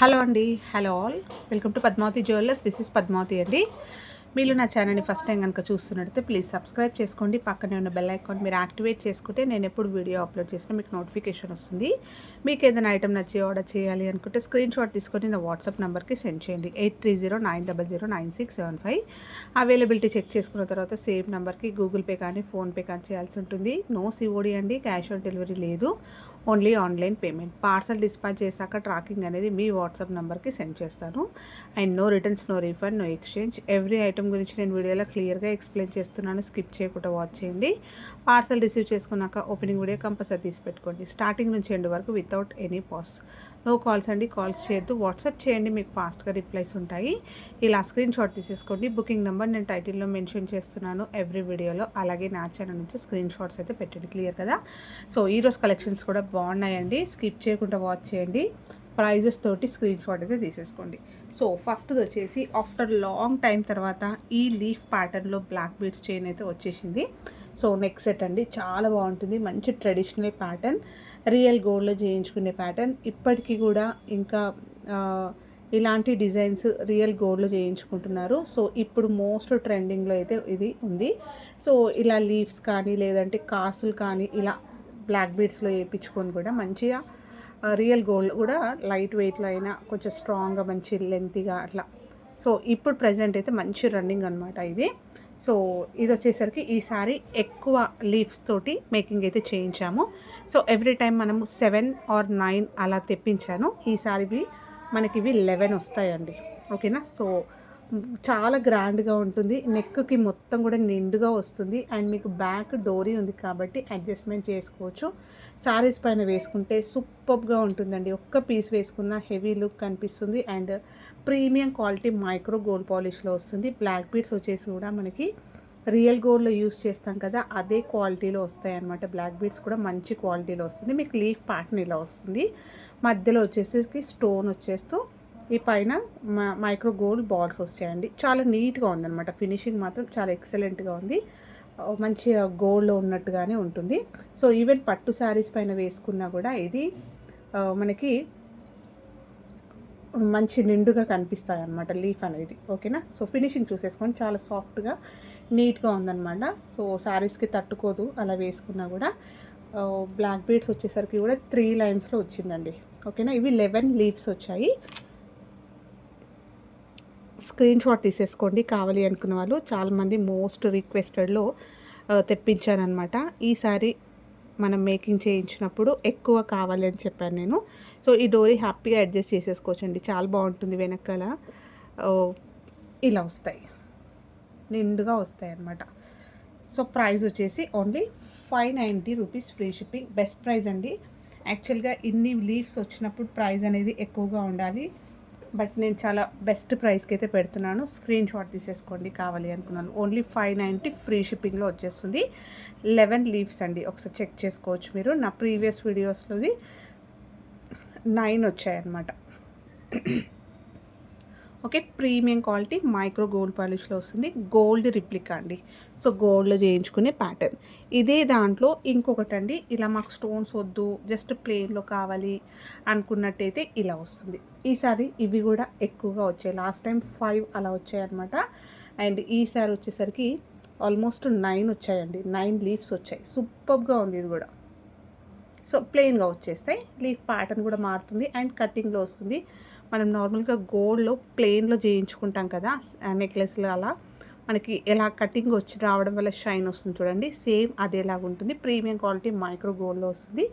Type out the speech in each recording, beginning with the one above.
Hello అండి. Hello all. Welcome to Padmavati jewellers. This is Padmavati అండి. మీరు నా ఛానల్ని ఫస్ట్ టైం కనుక చూస్తున్నట్టయితే ప్లీజ్ సబ్స్క్రైబ్ చేసుకోండి. పక్కనే ఉన్న బెల్ ఐకాన్ మీరు యాక్టివేట్ చేసుకుంటే నేను ఎప్పుడు వీడియో అప్లోడ్ చేసినా మీకు నోటిఫికేషన్ వస్తుంది. మీకు ఏదైనా ఐటమ్ నచ్చి ఆర్డర్ చేయాలి అనుకుంటే స్క్రీన్ షాట్ తీసుకొని నా వాట్సాప్ నెంబర్కి సెండ్ చేయండి. 8309009675. అవైలబిలిటీ చెక్ చేసుకున్న తర్వాత సేమ్ నెంబర్కి గూగుల్ పే కానీ ఫోన్పే కానీ చేయాల్సి ఉంటుంది. నో సిఓడి అండి, క్యాష్ ఆన్ డెలివరీ లేదు, only online payment. Parcel dispatch చేశాక ట్రాకింగ్ అనేది మీ వాట్సాప్ నెంబర్కి సెండ్ చేస్తాను. And no returns, no refund, no exchange. Every item గురించి నేను వీడియోలో క్లియర్గా ఎక్స్ప్లెయిన్ చేస్తున్నాను. స్కిప్ చేయకుండా వాచ్ చేయండి. పార్సల్ రిసీవ్ చేసుకున్నాక ఓపెనింగ్ వీడియో కంపల్సరీ తీసి పెట్టుకోండి. స్టార్టింగ్ నుంచి ఎండ్ వరకు without any pause. No calls అండి, కాల్స్ చేయొద్దు. వాట్సాప్ చేయండి, మీకు ఫాస్ట్గా రిప్లైస్ ఉంటాయి. ఇలా స్క్రీన్ షాట్ తీసేసుకోండి. బుకింగ్ నెంబర్ నేను టైటిల్లో మెన్షన్ చేస్తున్నాను ఎవ్రీ వీడియోలో. అలాగే నా ఛానల్ నుంచి స్క్రీన్ షాట్స్ అయితే పెట్టండి. క్లియర్ కదా? సో ఈరోజు కలెక్షన్స్ కూడా బాగున్నాయండి. స్కిప్ చేయకుండా వాచ్ చేయండి. ప్రైజెస్ తోటి స్క్రీన్ షాట్ అయితే తీసేసుకోండి. సో ఫస్ట్ది వచ్చేసి ఆఫ్టర్ లాంగ్ టైం తర్వాత ఈ లీఫ్ ప్యాటర్న్లో బ్లాక్ బీడ్స్ చైన్ అయితే వచ్చేసింది. సో నెక్ సెట్ అండి, చాలా బాగుంటుంది. మంచి ట్రెడిషనల్ ప్యాటర్న్, రియల్ గోల్డ్లో చేయించుకునే ప్యాటర్న్. ఇప్పటికీ కూడా ఇంకా ఇలాంటి డిజైన్స్ రియల్ గోల్డ్లో చేయించుకుంటున్నారు. సో ఇప్పుడు మోస్ట్ ట్రెండింగ్లో అయితే ఇది ఉంది. సో ఇలా లీవ్స్ కానీ లేదంటే కాసులు కానీ ఇలా బ్లాక్ బీడ్స్లో వేయించుకొని కూడా మంచిగా రియల్ గోల్డ్ కూడా లైట్ వెయిట్లో అయినా కొంచెం స్ట్రాంగ్గా మంచి లెంతీగా అట్లా. సో ఇప్పుడు ప్రజెంట్ అయితే మంచి రన్నింగ్ అనమాట ఇది. సో ఇది వచ్చేసరికి ఈసారి ఎక్కువ లీవ్స్ తోటి మేకింగ్ అయితే చేయించాము. సో ఎవ్రీ టైం మనము 7 or 9 అలా తెప్పించాను. ఈసారి మనకి ఇవి 11 వస్తాయండి. ఓకేనా? సో చాలా గ్రాండ్గా ఉంటుంది. నెక్కి మొత్తం కూడా నిండుగా వస్తుంది. అండ్ మీకు బ్యాక్ డోరీ ఉంది కాబట్టి అడ్జస్ట్మెంట్ చేసుకోవచ్చు. శారీస్ పైన వేసుకుంటే సూపర్గా ఉంటుందండి. ఒక్క పీస్ వేసుకున్న హెవీ లుక్ కనిపిస్తుంది. And premium quality micro gold పాలిష్లో వస్తుంది. బ్లాక్ బీడ్స్ వచ్చేసి కూడా మనకి రియల్ గోల్డ్లో యూస్ చేస్తాం కదా, అదే క్వాలిటీలో వస్తాయి అన్నమాట. బ్లాక్ బీడ్స్ కూడా మంచి క్వాలిటీలో వస్తుంది. మీకు లీఫ్ ప్యాటర్న్ ఇలా వస్తుంది. మధ్యలో వచ్చేసి స్టోన్ వచ్చేస్తూ ఈ పైన మైక్రో గోల్డ్ బాల్స్ వచ్చాయండి. చాలా నీట్గా ఉందన్నమాట. ఫినిషింగ్ మాత్రం చాలా ఎక్సలెంట్గా ఉంది. మంచిగా గోల్డ్లో ఉన్నట్టుగానే ఉంటుంది. సో ఈవెన్ పట్టు శారీస్ పైన వేసుకున్నా కూడా ఇది మనకి మంచి నిండుగా కనిపిస్తాయి అన్నమాట లీఫ్ అనేది. ఓకేనా? సో ఫినిషింగ్ చూసేసుకొని చాలా సాఫ్ట్గా నీట్గా ఉందన్నమాట. సో శారీస్కి తట్టుకోదు అలా వేసుకున్నా కూడా. బ్లాక్ బీడ్స్ వచ్చేసరికి కూడా 3 లైన్స్లో వచ్చిందండి. ఓకేనా? ఇవి 11 లీవ్స్ వచ్చాయి. స్క్రీన్ షాట్ తీసేసుకోండి కావాలి అనుకున్న వాళ్ళు. చాలామంది మోస్ట్ రిక్వెస్టెడ్లో తెప్పించానమాట. ఈసారి మనం మేకింగ్ చేయించినప్పుడు ఎక్కువ కావాలి అని చెప్పాను నేను. సో ఈ డోరీ హ్యాపీగా అడ్జస్ట్ చేసేసుకోవచ్చండి. చాలా బాగుంటుంది. వెనకాల ఇలా వస్తాయి, నిండుగా వస్తాయి అన్నమాట. సో ప్రైస్ వచ్చేసి only 590 rupees, free shipping. Best price అండి. యాక్చువల్గా ఇన్ని లీవ్స్ వచ్చినప్పుడు ప్రైస్ అనేది ఎక్కువగా ఉండాలి, బట్ నేను చాలా బెస్ట్ ప్రైస్కి అయితే పెడుతున్నాను. స్క్రీన్ షాట్ తీసేసుకోండి కావాలి అనుకున్నాను. ఓన్లీ 590 ఫ్రీ షిప్పింగ్లో వచ్చేస్తుంది. 11 లీవ్స్ అండి. ఒకసారి చెక్ చేసుకోవచ్చు మీరు. నా ప్రీవియస్ వీడియోస్లోది 9 వచ్చాయన్నమాట. Okay, premium quality micro gold పాలిష్లో వస్తుంది. గోల్డ్ రిప్లికా అండి. సో గోల్డ్లో చేయించుకునే ప్యాటర్న్. ఇదే దాంట్లో ఇంకొకటి అండి, ఇలా మాకు స్టోన్స్ వద్దు, జస్ట్ ప్లెయిన్లో కావాలి అనుకున్నట్టయితే ఇలా వస్తుంది. ఈసారి ఇవి కూడా ఎక్కువగా వచ్చాయి. లాస్ట్ టైం 5 అలా వచ్చాయన్నమాట. అండ్ ఈసారి వచ్చేసరికి ఆల్మోస్ట్ 9 వచ్చాయండి. 9 లీవ్స్ వచ్చాయి. సూపర్గా ఉంది ఇది కూడా. సో ప్లెయిన్గా వచ్చేస్తాయి. లీఫ్ ప్యాటర్న్ కూడా మారుతుంది అండ్ కటింగ్లో వస్తుంది. మనం నార్మల్గా గోల్డ్లో ప్లెయిన్లో చేయించుకుంటాం కదా నెక్లెస్లో, అలా మనకి ఎలా కటింగ్ వచ్చి రావడం వల్ల షైన్ వస్తుంది చూడండి, సేమ్ అదేలాగా ఉంటుంది. ప్రీమియం క్వాలిటీ మైక్రో గోల్డ్లో వస్తుంది.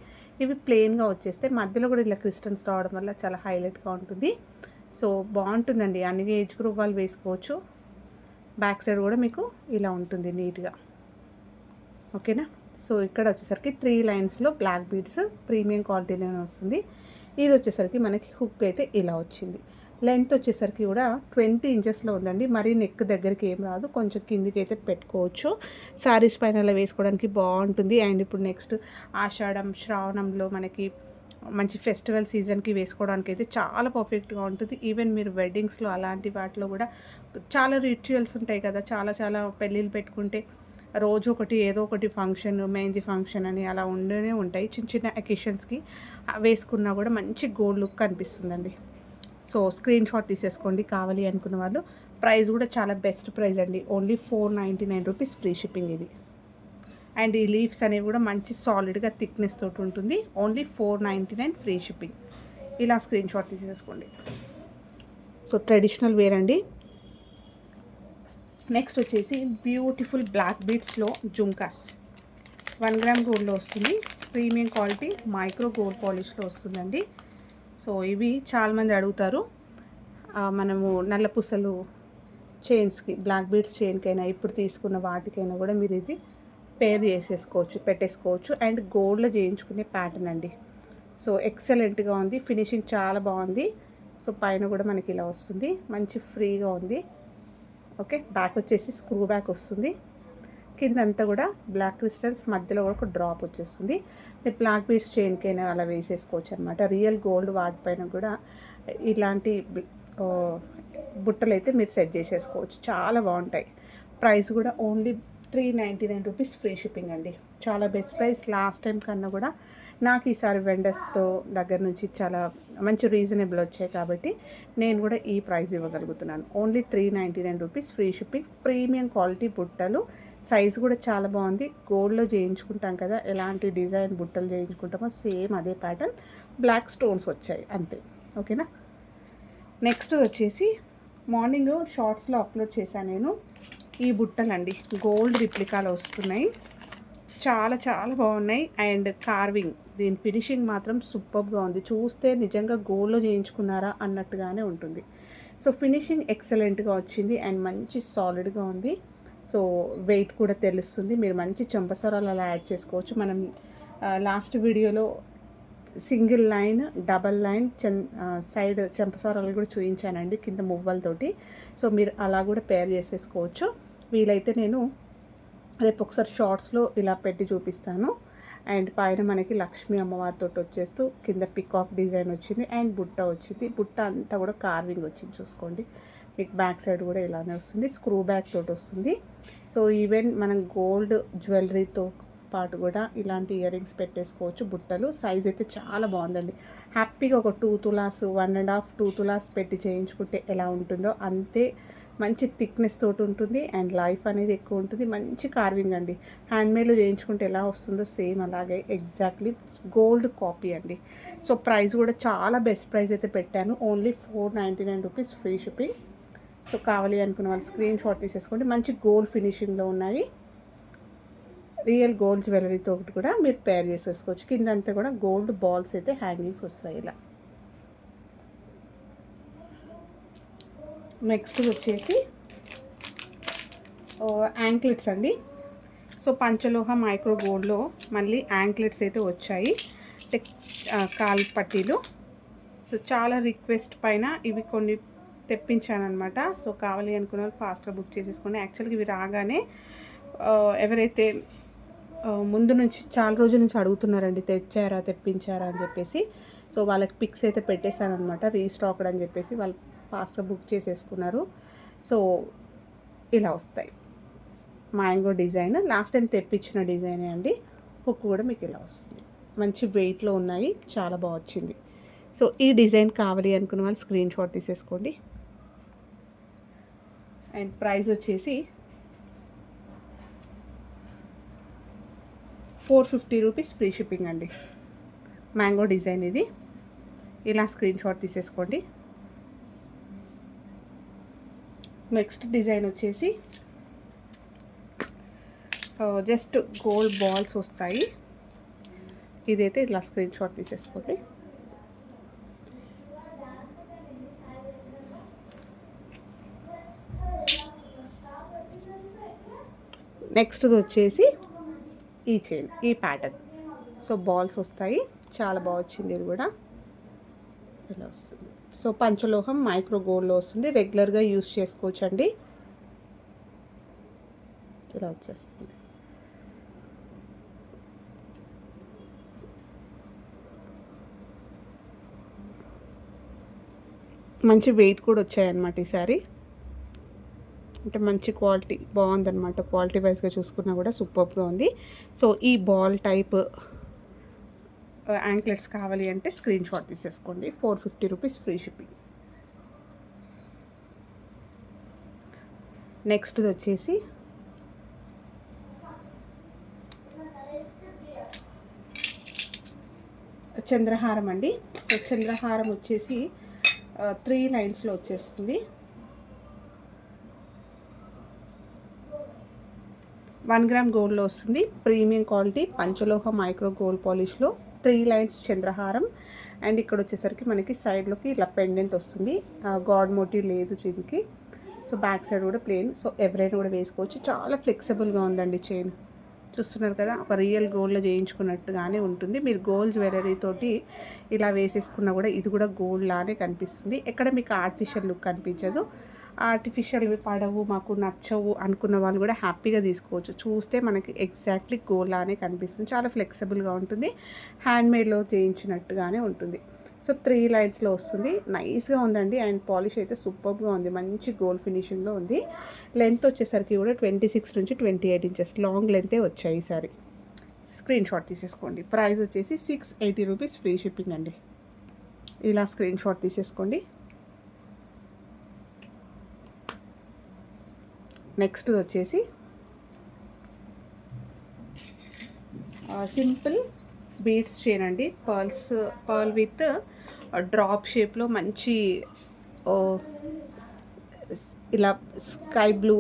ఇవి ప్లెయిన్గా వచ్చేస్తే మధ్యలో కూడా ఇలా క్రిస్టల్స్ రావడం వల్ల చాలా హైలైట్గా ఉంటుంది. సో బాగుంటుందండి. అన్ని ఏజ్ గ్రూప్ వాళ్ళు వేసుకోవచ్చు. బ్యాక్ సైడ్ కూడా మీకు ఇలా ఉంటుంది నీట్గా. ఓకేనా? సో ఇక్కడ వచ్చేసరికి 3 లైన్స్లో బ్లాక్ బీడ్స్ ప్రీమియం క్వాలిటీలోనే వస్తుంది. ఇది వచ్చేసరికి మనకి హుక్ అయితే ఇలా వచ్చింది. లెంత్ వచ్చేసరికి కూడా 20 ఇంచెస్లో ఉందండి. మరీ నెక్ దగ్గరికి ఏం రాదు, కొంచెం కిందికి అయితే పెట్టుకోవచ్చు. శారీస్ పైన అలా వేసుకోవడానికి బాగుంటుంది. అండ్ ఇప్పుడు నెక్స్ట్ ఆషాఢం, శ్రావణంలో మనకి మంచి ఫెస్టివల్ సీజన్కి వేసుకోవడానికి అయితే చాలా పర్ఫెక్ట్గా ఉంటుంది. ఈవెన్ మీరు వెడ్డింగ్స్లో అలాంటి వాటిలో కూడా చాలా రిచువల్స్ ఉంటాయి కదా, చాలా చాలా పెళ్ళిళ్ళు పెట్టుకుంటే రోజు ఒకటి ఏదో ఒకటి ఫంక్షన్, మెహందీ ఫంక్షన్ అని అలా ఉండనే ఉంటాయి. చిన్న చిన్న అకేషన్స్కి వేసుకున్నా కూడా మంచి గోల్డ్ లుక్ కనిపిస్తుందండి. సో స్క్రీన్ షాట్ తీసేసుకోండి కావాలి అనుకున్న వాళ్ళు. ప్రైస్ కూడా చాలా బెస్ట్ ప్రైస్ అండి, ఓన్లీ 499 రూపీస్ ఫ్రీ షిప్పింగ్ ఇది. అండ్ ఈ లీవ్స్ అనేవి కూడా మంచి సాలిడ్గా థిక్నెస్ తోటి ఉంటుంది, ఓన్లీ 499 ఫ్రీ షిప్పింగ్. ఇలా స్క్రీన్ షాట్ తీసేసుకోండి. సో ట్రెడిషనల్ వేర్ అండి. నెక్స్ట్ వచ్చేసి బ్యూటిఫుల్ బ్లాక్ బీడ్స్లో జుంకాస్ 1 గ్రామ్ గోల్డ్లో వస్తుంది, ప్రీమియం క్వాలిటీ మైక్రో గోల్డ్ పాలిష్లో వస్తుందండి. సో ఇవి చాలామంది అడుగుతారు. మనము నల్ల పూసలు చైన్స్కి, బ్లాక్ బీడ్స్ చైన్కైనా ఇప్పుడు తీసుకున్న వాటికైనా కూడా మీరు ఇది పేర్ చేసేసుకోవచ్చు, పెట్టేసుకోవచ్చు. అండ్ గోల్డ్లో చేయించుకునే ప్యాటర్న్ అండి. సో ఎక్సలెంట్గా ఉంది, ఫినిషింగ్ చాలా బాగుంది. సో పైన కూడా మనకి ఇలా వస్తుంది, మంచి ఫ్రీగా ఉంది. ఓకే, బ్యాక్ వచ్చేసి స్క్రూ బ్యాక్ వస్తుంది. కింద అంతా కూడా బ్లాక్ క్రిస్టల్స్, మధ్యలో కూడా ఒక డ్రాప్ వచ్చేస్తుంది. మీరు బ్లాక్ బీడ్స్ చైన్కైనా అలా వేసేసుకోవచ్చు అనమాట. రియల్ గోల్డ్ వాటిపైన కూడా ఇలాంటి బుట్టలు అయితే మీరు సెట్ చేసేసుకోవచ్చు, చాలా బాగుంటాయి. ప్రైస్ కూడా ఓన్లీ 399 రూపీస్ ఫ్రీ షిప్పింగ్ అండి. చాలా బెస్ట్ ప్రైస్. లాస్ట్ టైం కన్నా కూడా నాకు ఈసారి వెండర్స్తో దగ్గర నుంచి చాలా మంచి రీజనబుల్ వచ్చాయి కాబట్టి నేను కూడా ఈ ప్రైస్ ఇవ్వగలుగుతున్నాను. Only 399 rupees free shipping. Premium quality బుట్టలు, సైజ్ కూడా చాలా బాగుంది. గోల్డ్లో చేయించుకుంటాం కదా, ఎలాంటి డిజైన్ బుట్టలు చేయించుకుంటామో సేమ్ అదే ప్యాటర్న్, బ్లాక్ స్టోన్స్ వచ్చాయి అంతే. ఓకేనా. నెక్స్ట్ వచ్చేసి మార్నింగ్ షార్ట్స్లో అప్లోడ్ చేశాను నేను. ఈ బుట్టలండి గోల్డ్ రిప్లికాలో వస్తున్నాయి, చాలా చాలా బాగున్నాయి. అండ్ కార్వింగ్, దీని ఫినిషింగ్ మాత్రం సూపర్గా ఉంది. చూస్తే నిజంగా గోల్డ్లో చేయించుకున్నారా అన్నట్టుగానే ఉంటుంది. సో ఫినిషింగ్ ఎక్సలెంట్గా వచ్చింది అండ్ మంచి సాలిడ్గా ఉంది. సో వెయిట్ కూడా తెలుస్తుంది. మీరు మంచి చెంపసరాలు అలా యాడ్ చేసుకోవచ్చు. మనం లాస్ట్ వీడియోలో single line, double line side చెంపసరాలు కూడా చూపించానండి కింద మువ్వలతోటి. సో మీరు అలా కూడా పేర్ చేసేసుకోవచ్చు. వీలైతే నేను రేపు ఒకసారి షార్ట్స్లో ఇలా పెట్టి చూపిస్తాను. అండ్ పైన మనకి లక్ష్మీ అమ్మవారితో వచ్చేస్తూ కింద పికాక్ డిజైన్ వచ్చింది అండ్ బుట్ట వచ్చింది. బుట్ట అంతా కూడా కార్వింగ్ వచ్చింది చూసుకోండి. మీకు బ్యాక్ సైడ్ కూడా ఇలానే వస్తుంది, స్క్రూ బ్యాక్ తోటి వస్తుంది. సో ఈవెన్ మనం గోల్డ్ జ్యువెలరీతో పాటు కూడా ఇలాంటి ఇయర్ రింగ్స్ పెట్టేసుకోవచ్చు. బుట్టలు సైజ్ అయితే చాలా బాగుందండి. హ్యాపీగా ఒక 2 తులాస్, 1.5, 2 తులాస్ పెట్టి చేయించుకుంటే ఎలా ఉంటుందో అంతే మంచి థిక్నెస్ తోటి ఉంటుంది అండ్ లైఫ్ అనేది ఎక్కువ ఉంటుంది. మంచి కార్వింగ్ అండి. హ్యాండ్మేడ్లో చేయించుకుంటే ఎలా వస్తుందో సేమ్ అలాగే ఎగ్జాక్ట్లీ గోల్డ్ కాపీ అండి. సో ప్రైస్ కూడా చాలా బెస్ట్ ప్రైస్ అయితే పెట్టాను, only 499 rupees free shipping. So కావాలి అనుకున్న వాళ్ళు స్క్రీన్ షాట్ తీసేసుకోండి. మంచి గోల్డ్ ఫినిషింగ్లో ఉన్నాయి. రియల్ గోల్డ్ జ్యువెలరీతో కూడా మీరు పేర్ చేసేసుకోవచ్చు. కిందంతా కూడా గోల్డ్ బాల్స్ అయితే హ్యాంగింగ్స్ వస్తాయి ఇలా. నెక్స్ట్ వచ్చేసి యాంక్లెట్స్ అండి. సో పంచలోహ మైక్రో గోల్డ్లో మళ్ళీ యాంక్లెట్స్ అయితే వచ్చాయి, కాల్ పట్టీలు. సో చాలా రిక్వెస్ట్ పైన ఇవి కొన్ని తెప్పించానమాట. సో కావాలి అనుకున్న వాళ్ళు ఫాస్ట్గా బుక్ చేసేసుకోండి. యాక్చువల్గా ఇవి రాగానే ఎవరైతే ముందు నుంచి చాలా రోజుల నుంచి అడుగుతున్నారండి తెప్పించారా అని చెప్పేసి, సో వాళ్ళకి పిక్స్ అయితే పెట్టేశానమాట, రీస్టాక్డ్ అని చెప్పేసి వాళ్ళు ఫాస్ట్గా బుక్ చేసేసుకున్నారు. సో ఇలా వస్తాయి. మ్యాంగో డిజైన్ లాస్ట్ టైం తెప్పించిన డిజైనే అండి. హుక్ కూడా మీకు ఇలా వస్తుంది, మంచి వెయిట్లో ఉన్నాయి, చాలా బాగా వచ్చింది. సో ఈ డిజైన్ కావాలి అనుకున్న వాళ్ళు స్క్రీన్ షాట్ తీసేసుకోండి. అండ్ ప్రైస్ వచ్చేసి 450 రూపీస్ ఫ్రీ షిప్పింగ్ అండి. మ్యాంగో డిజైన్ ఇది, ఇలా స్క్రీన్ షాట్ తీసేసుకోండి. నెక్స్ట్ డిజైన్ వచ్చేసి జస్ట్ గోల్డ్ బాల్స్ వస్తాయి. ఇదైతే ఇలా స్క్రీన్ షాట్ తీసేసుకోండి. నెక్స్ట్ వచ్చేసి ఈ చైన్, ఈ ప్యాటర్న్. సో బాల్స్ వస్తాయి, చాలా బాగా వచ్చింది. ఇది కూడా ఇలా వస్తుంది. సో పంచలోహం మైక్రో గోల్డ్లో వస్తుంది, రెగ్యులర్గా యూస్ చేసుకోవచ్చు అండి. ఇలా వచ్చేస్తుంది. మంచి వెయిట్ కూడా వచ్చాయన్నమాట ఈసారి. అంటే మంచి క్వాలిటీ బాగుందన్నమాట. క్వాలిటీ వైజ్గా చూసుకున్నా కూడా సూపర్గా ఉంది. సో ఈ బాల్ టైప్ యాంక్లెట్స్ కావాలి అంటే స్క్రీన్ షాట్ తీసేసుకోండి. 450 రూపీస్ ఫ్రీ షిప్పింగ్. నెక్స్ట్ వచ్చేసి చంద్రహారం అండి. సో చంద్రహారం వచ్చేసి 3 లైన్స్లో వచ్చేస్తుంది. 1 గ్రామ్ గోల్డ్లో వస్తుంది. ప్రీమియం క్వాలిటీ పంచలోహ మైక్రో గోల్డ్ పాలిష్లో 3 లైన్స్ చంద్రహారం. అండ్ ఇక్కడ వచ్చేసరికి మనకి సైడ్లోకి ఇలా పెండెంట్ వస్తుంది. గాడ్ మోటివ్ లేదు దీనికి. సో బ్యాక్ సైడ్ కూడా ప్లెయిన్. సో ఎవరైనా కూడా వేసుకోవచ్చు. చాలా ఫ్లెక్సిబుల్గా ఉందండి చైన్. చూస్తున్నారు కదా, ఒక రియల్ గోల్డ్లో చేయించుకున్నట్టుగానే ఉంటుంది. మీరు గోల్డ్ జ్యువెలరీ తోటి ఇలా వేసేసుకున్నా కూడా ఇది కూడా గోల్డ్ లానే కనిపిస్తుంది. ఎక్కడ మీకు ఆర్టిఫిషియల్ లుక్ కనిపించదు. ఆర్టిఫిషియల్ పడవు, మాకు నచ్చవు అనుకున్న వాళ్ళు కూడా హ్యాపీగా తీసుకోవచ్చు. చూస్తే మనకి ఎగ్జాక్ట్లీ గోల్డ్ లానే కనిపిస్తుంది. చాలా ఫ్లెక్సిబుల్గా ఉంటుంది. హ్యాండ్మేడ్లో చేయించినట్టుగానే ఉంటుంది. సో 3 లైన్స్లో వస్తుంది. నైస్గా ఉందండి. అండ్ పాలిష్ అయితే సూపర్గా ఉంది. మంచి గోల్డ్ ఫినిషింగ్లో ఉంది. లెంత్ వచ్చేసరికి కూడా 26 నుంచి 28 ఇంచెస్ లాంగ్ లెంతే వచ్చాయి ఈసారి. స్క్రీన్ షాట్ తీసేసుకోండి. ప్రైస్ వచ్చేసి 680 రూపీస్, ఫ్రీ షిప్పింగ్ అండి. ఇలా స్క్రీన్ షాట్ తీసేసుకోండి. నెక్స్ట్ వచ్చేసి సింపుల్ బీడ్స్ చైన్ అండి. పర్ల్ విత్ డ్రాప్ షేప్లో మంచి ఇలా స్కై బ్లూ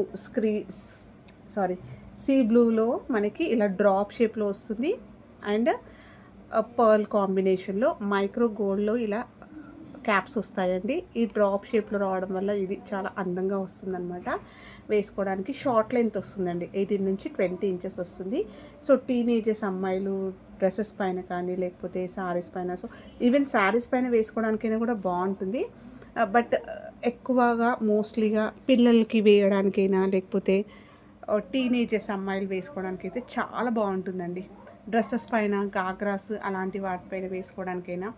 సీ బ్లూలో మనకి ఇలా డ్రాప్ షేప్లో వస్తుంది. అండ్ పర్ల్ కాంబినేషన్లో మైక్రో గోల్డ్లో ఇలా క్యాప్స్ వస్తాయండి. ఈ డ్రాప్ షేప్లో రావడం వల్ల ఇది చాలా అందంగా వస్తుందన్నమాట. వేసుకోవడానికి షార్ట్ లెంత్ వస్తుందండి. 18 నుంచి 20 ఇంచెస్ వస్తుంది. సో టీనేజర్స్ అమ్మాయిలు డ్రెస్సెస్ పైన కానీ లేకపోతే శారీస్ పైన, సో ఈవెన్ శారీస్ పైన వేసుకోవడానికైనా కూడా బాగుంటుంది. బట్ ఎక్కువగా మోస్ట్లీగా పిల్లలకి వేయడానికైనా లేకపోతే టీనేజర్స్ అమ్మాయిలు వేసుకోవడానికైతే చాలా బాగుంటుందండి. డ్రెస్సెస్ పైన, గాగ్రాస్ అలాంటి వాటిపైన వేసుకోవడానికైనా,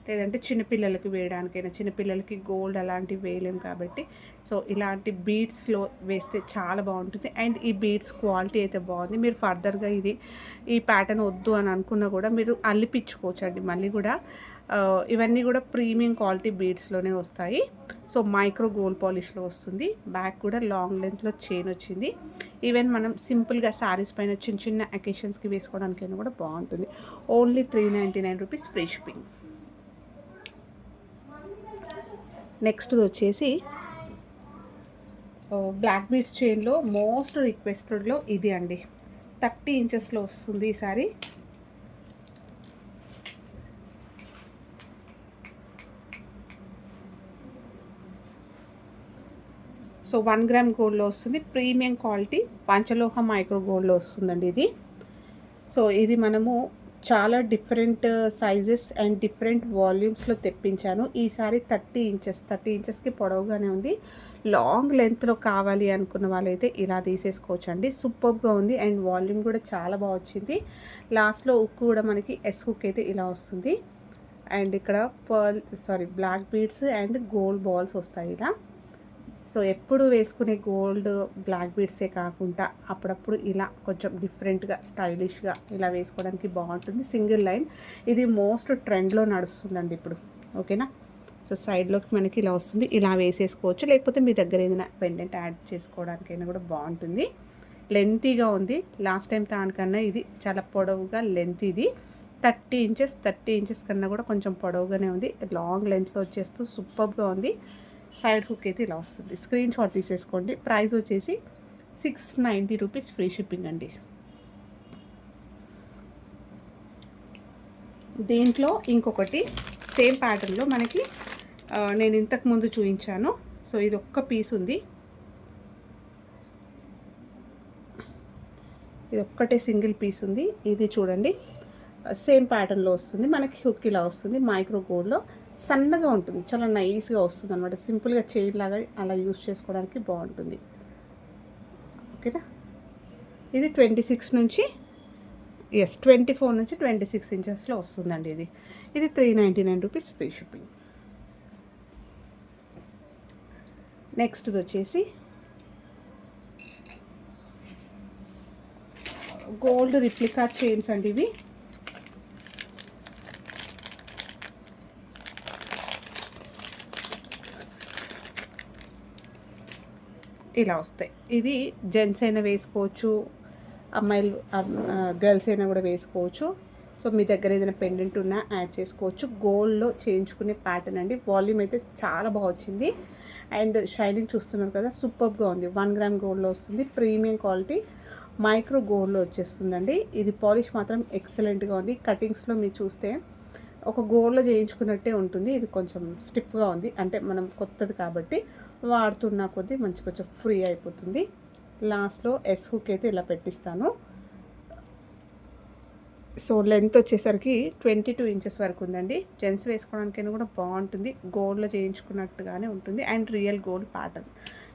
లేదంటే చిన్నపిల్లలకి వేయడానికైనా. చిన్నపిల్లలకి గోల్డ్ అలాంటివి వేయలేం కాబట్టి సో ఇలాంటి బీడ్స్లో వేస్తే చాలా బాగుంటుంది. అండ్ ఈ బీడ్స్ క్వాలిటీ అయితే బాగుంది. మీరు ఫర్దర్గా ఈ ప్యాటర్న్ వద్దు అని అనుకున్నా కూడా మీరు అల్లిపించుకోవచ్చు అండి. మళ్ళీ కూడా ఇవన్నీ కూడా ప్రీమియం క్వాలిటీ బీడ్స్లోనే వస్తాయి. సో మైక్రో గోల్డ్ పాలిష్లో వస్తుంది. బ్యాక్ కూడా లాంగ్ లెంత్లో చైన్ వచ్చింది. ఈవెన్ మనం సింపుల్గా శారీస్ పైన చిన్న చిన్న అకేషన్స్కి వేసుకోవడానికైనా కూడా బాగుంటుంది. Only 399 rupees, free shipping. Next వచ్చేసి బ్లాక్ బీడ్స్ చైన్లో మోస్ట్ రిక్వెస్టెడ్లో ఇది అండి. 30 ఇంచెస్లో వస్తుంది ఈసారి. సో 1 గ్రామ్ గోల్డ్లో వస్తుంది. ప్రీమియం క్వాలిటీ పంచలోహ మైక్రో గోల్డ్లో వస్తుందండి ఇది. సో ఇది మనము చాలా డిఫరెంట్ సైజెస్ అండ్ డిఫరెంట్ వాల్యూమ్స్లో తెప్పించాను. ఈసారి 30 ఇంచెస్కి పొడవుగానే ఉంది. లాంగ్ లెంత్లో కావాలి అనుకున్న వాళ్ళైతే ఇలా తీసేసుకోవచ్చు అండి. సూపర్గా ఉంది. అండ్ వాల్యూమ్ కూడా చాలా బాగా వచ్చింది. లాస్ట్లో ఉక్కు కూడా మనకి ఎస్ హుక్ అయితే ఇలా వస్తుంది. అండ్ ఇక్కడ black beads and gold balls వస్తాయి ఇలా. సో ఎప్పుడు వేసుకునే గోల్డ్ బ్లాక్ బీడ్సే కాకుండా అప్పుడప్పుడు ఇలా కొంచెం డిఫరెంట్గా స్టైలిష్గా ఇలా వేసుకోవడానికి బాగుంటుంది. సింగిల్ లైన్ ఇది మోస్ట్ ట్రెండ్లో నడుస్తుందండి ఇప్పుడు. ఓకేనా. సో సైడ్లోకి మనకి ఇలా వస్తుంది. ఇలా వేసేసుకోవచ్చు. లేకపోతే మీ దగ్గర ఏదైనా పెండెంట్ యాడ్ చేసుకోవడానికైనా కూడా బాగుంటుంది. లెంతీగా ఉంది. లాస్ట్ టైం దానికన్నా ఇది చాలా పొడవుగా లెంత్. ఇది 30 ఇంచెస్ కన్నా కూడా కొంచెం పొడవుగానే ఉంది. లాంగ్ లెంత్లో వచ్చేస్తూ సూపర్గా ఉంది. సైడ్ హుక్ అయితే ఇలా వస్తుంది. స్క్రీన్ షాట్ తీసేసుకోండి. ప్రైస్ వచ్చేసి 690 రూపీస్, ఫ్రీ షిప్పింగ్ అండి. దీంట్లో ఇంకొకటి సేమ్ ప్యాటర్న్లో మనకి నేను ఇంతకుముందు చూపించాను. సో ఇది ఒక్క పీస్ ఉంది. ఇది ఒక్కటే సింగిల్ పీస్ ఉంది. ఇది చూడండి, సేమ్ ప్యాటర్న్లో వస్తుంది. మనకి హుక్ ఇలా వస్తుంది. మైక్రో గోల్డ్లో సన్నగా ఉంటుంది. చాలా నైస్గా వస్తుంది అనమాట. సింపుల్గా చైన్ లాగా అలా యూస్ చేసుకోవడానికి బాగుంటుంది. ఓకేనా. ఇది 24 నుంచి 26 ఇంచెస్లో వస్తుందండి. ఇది 399 రూపీస్, ఫ్రీ షిప్పింగ్. నెక్స్ట్ వచ్చేసి గోల్డ్ రిప్లికా చైన్స్ అండి. ఇవి ఇలా వస్తాయి. ఇది జెంట్స్ అయినా వేసుకోవచ్చు, అమ్మాయిలు గర్ల్స్ అయినా కూడా వేసుకోవచ్చు. సో మీ దగ్గర ఏదైనా పెండెంట్ ఉన్నా యాడ్ చేసుకోవచ్చు. గోల్డ్లో చేయించుకునే ప్యాటర్న్ అండి. వాల్యూమ్ అయితే చాలా బాగా వచ్చింది అండ్ షైనింగ్ చూస్తున్నారు కదా, సూపర్గా ఉంది. 1 గ్రామ్ గోల్డ్లో వస్తుంది. ప్రీమియం క్వాలిటీ మైక్రో గోల్డ్లో వచ్చేస్తుందండి. ఇది పాలిష్ మాత్రం ఎక్సలెంట్గా ఉంది. కటింగ్స్లో మీరు చూస్తే ఒక గోల్డ్లో చేయించుకున్నట్టే ఉంటుంది. ఇది కొంచెం స్టిఫ్గా ఉంది, అంటే మనం కొత్తది కాబట్టి వాడుతున్న కొద్దీ మంచి కొంచెం ఫ్రీ అయిపోతుంది. లాస్ట్లో ఎస్ హుక్ అయితే ఇలా పెట్టిస్తాను. సో లెంత్ వచ్చేసరికి 22 ఇంచెస్ వరకు ఉందండి. జెంట్స్ వేసుకోవడానికైనా కూడా బాగుంటుంది. గోల్డ్లో చేయించుకున్నట్టుగానే ఉంటుంది అండ్ రియల్ గోల్డ్ ప్యాటర్న్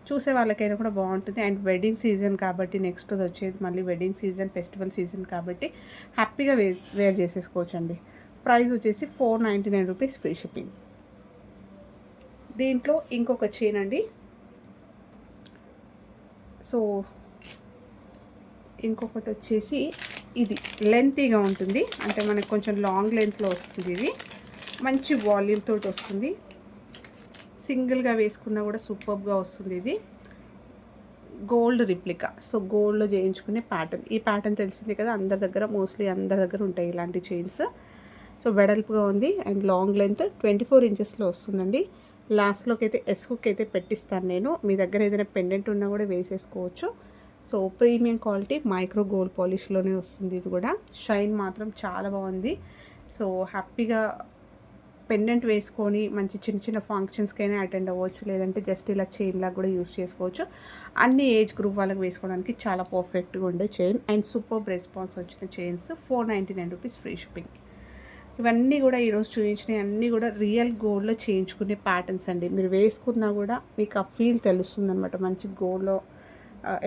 చూసే వాళ్ళకైనా కూడా బాగుంటుంది. అండ్ వెడ్డింగ్ సీజన్ కాబట్టి నెక్స్ట్ వచ్చేది మళ్ళీ వెడ్డింగ్ సీజన్, ఫెస్టివల్ సీజన్ కాబట్టి హ్యాపీగా వేర్ చేసేసుకోవచ్చు అండి. ప్రైస్ వచ్చేసి 499 రూపీస్, ఫ్రీ షిప్పింగ్. దీంట్లో ఇంకొక చైన్ అండి. సో ఇంకొకటి వచ్చేసి ఇది లెంతీగా ఉంటుంది, అంటే మనకు కొంచెం లాంగ్ లెంత్లో వస్తుంది. ఇది మంచి వాల్యూమ్ తోటి వస్తుంది. సింగిల్గా వేసుకున్నా కూడా సూపర్గా వస్తుంది. ఇది గోల్డ్ రిప్లికా, సో గోల్డ్లో చేయించుకునే ప్యాటర్న్. ఈ ప్యాటర్న్ తెలిసిందే కదా, అందరి దగ్గర మోస్ట్లీ అందరి దగ్గర ఉంటాయి ఇలాంటి చైన్స్. సో వెడల్పుగా ఉంది అండ్ లాంగ్ లెంత్ 24 ఇంచెస్లో వస్తుందండి. లాస్ట్లోకి అయితే ఎస్ హుక్ అయితే పెట్టిస్తాను నేను. మీ దగ్గర ఏదైనా పెండెంట్ ఉన్నా కూడా వేసేసుకోవచ్చు. So premium quality micro gold పాలిష్లోనే వస్తుంది. ఇది కూడా షైన్ మాత్రం చాలా బాగుంది. సో హ్యాపీగా పెండెంట్ వేసుకొని మంచి చిన్న చిన్న ఫంక్షన్స్కైనా అటెండ్ అవ్వచ్చు, లేదంటే జస్ట్ ఇలా చైన్ లాగా కూడా యూస్ చేసుకోవచ్చు. అన్ని ఏజ్ గ్రూప్ వాళ్ళకి వేసుకోవడానికి చాలా పర్ఫెక్ట్గా ఉండే చైన్ అండ్ సూపర్ రెస్పాన్స్ వచ్చిన చైన్స్. 499 rupees, free shipping. ఇవన్నీ కూడా ఈరోజు చూపించినవి అన్నీ కూడా రియల్ గోల్డ్లో చేయించుకునే ప్యాటర్న్స్ అండి. మీరు వేసుకున్నా కూడా మీకు ఆ ఫీల్ తెలుస్తుంది అనమాట. మంచి గోల్డ్లో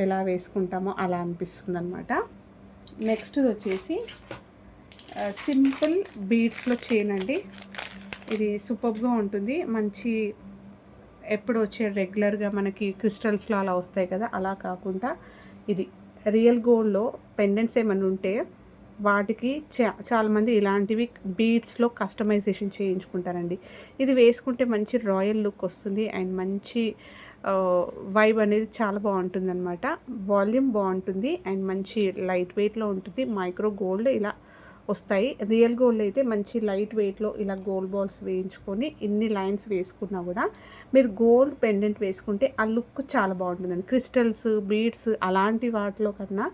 ఎలా వేసుకుంటామో అలా అనిపిస్తుంది అనమాట. నెక్స్ట్ వచ్చేసి సింపుల్ బీడ్స్లో చైన్ అండి. ఇది సూపర్గా ఉంటుంది. మంచి ఎప్పుడు వచ్చే రెగ్యులర్గా మనకి క్రిస్టల్స్లో అలా వస్తాయి కదా, అలా కాకుండా ఇది రియల్ గోల్డ్లో పెండెంట్స్ ఏమైనా ఉంటే వాటికి చాలామంది ఇలాంటివి బీడ్స్లో కస్టమైజేషన్ చేయించుకుంటారండి. ఇది వేసుకుంటే మంచి రాయల్ లుక్ వస్తుంది అండ్ మంచి వైబ్ అనేది చాలా బాగుంటుంది అనమాట. వాల్యూమ్ బాగుంటుంది అండ్ మంచి లైట్ వెయిట్లో ఉంటుంది. మైక్రో గోల్డ్ ఇలా వస్తాయి. రియల్ గోల్డ్ అయితే మంచి లైట్ వెయిట్లో ఇలా గోల్డ్ బాల్స్ వేయించుకొని ఇన్ని లైన్స్ వేసుకున్నా కూడా మీరు గోల్డ్ పెండెంట్ వేసుకుంటే ఆ లుక్ చాలా బాగుంటుందండి. క్రిస్టల్స్, బీడ్స్ అలాంటి వాటిలో కన్నా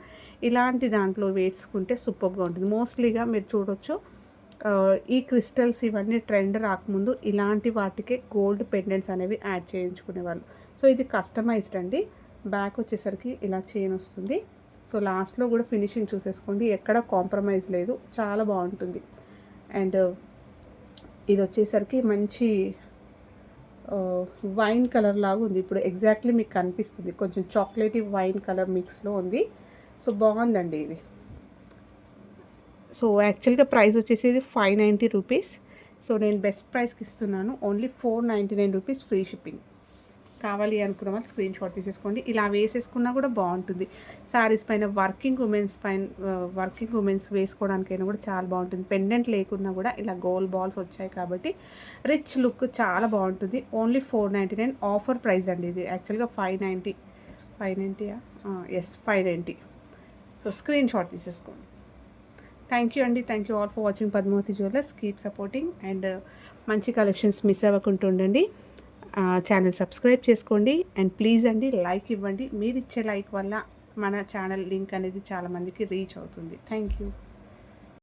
ఇలాంటి దాంట్లో వేసుకుంటే సూపర్గా ఉంటుంది. మోస్ట్లీగా మీరు చూడొచ్చు, ఈ క్రిస్టల్స్ ఇవన్నీ ట్రెండ్ రాకముందు ఇలాంటి వాటికే గోల్డ్ పెండెంట్స్ అనేవి యాడ్ చేయించుకునేవాళ్ళు. సో ఇది కస్టమైజ్డ్ అండి. బ్యాక్ వచ్చేసరికి ఇలా చైన్ వస్తుంది. సో లాస్ట్లో కూడా ఫినిషింగ్ చూసేసుకోండి, ఎక్కడ కాంప్రమైజ్ లేదు, చాలా బాగుంటుంది. అండ్ ఇది వచ్చేసరికి మంచి వైన్ కలర్ లాగా ఉంది. ఇప్పుడు ఎగ్జాక్ట్లీ మీకు కనిపిస్తుంది, కొంచెం చాక్లెటీ వైన్ కలర్ మిక్స్లో ఉంది. సో బాగుందండి ఇది. సో యాక్చువల్గా ప్రైస్ వచ్చేసి 590 రూపీస్. సో నేను బెస్ట్ ప్రైస్కి ఇస్తున్నాను, ఓన్లీ 499 రూపీస్, ఫ్రీ షిప్పింగ్. కావాలి అనుకున్న వాళ్ళు స్క్రీన్ షాట్ తీసేసుకోండి. ఇలా వేసేసుకున్నా కూడా బాగుంటుంది. శారీస్ పైన వర్కింగ్ ఉమెన్స్ వేసుకోవడానికైనా కూడా చాలా బాగుంటుంది. పెండెంట్ లేకున్నా కూడా ఇలా గోల్డ్ బాల్స్ వచ్చాయి కాబట్టి రిచ్ లుక్ చాలా బాగుంటుంది. ఓన్లీ 499 ఆఫర్ ప్రైస్ అండి. ఇది యాక్చువల్గా 590 ఎస్ 590. సో స్క్రీన్ షాట్ తీసేసుకోండి. థ్యాంక్ యూ అండి. Thank you all for watching Padmavati jewellers. Keep supporting and మంచి కలెక్షన్స్ మిస్ అవ్వకుండా ఉండండి. ఛానల్ సబ్స్క్రైబ్ చేసుకోండి అండ్ ప్లీజ్ అండి లైక్ ఇవ్వండి. మీరు ఇచ్చే లైక్ వల్ల మన ఛానల్ లింక్ అనేది చాలామందికి రీచ్ అవుతుంది. Thank you.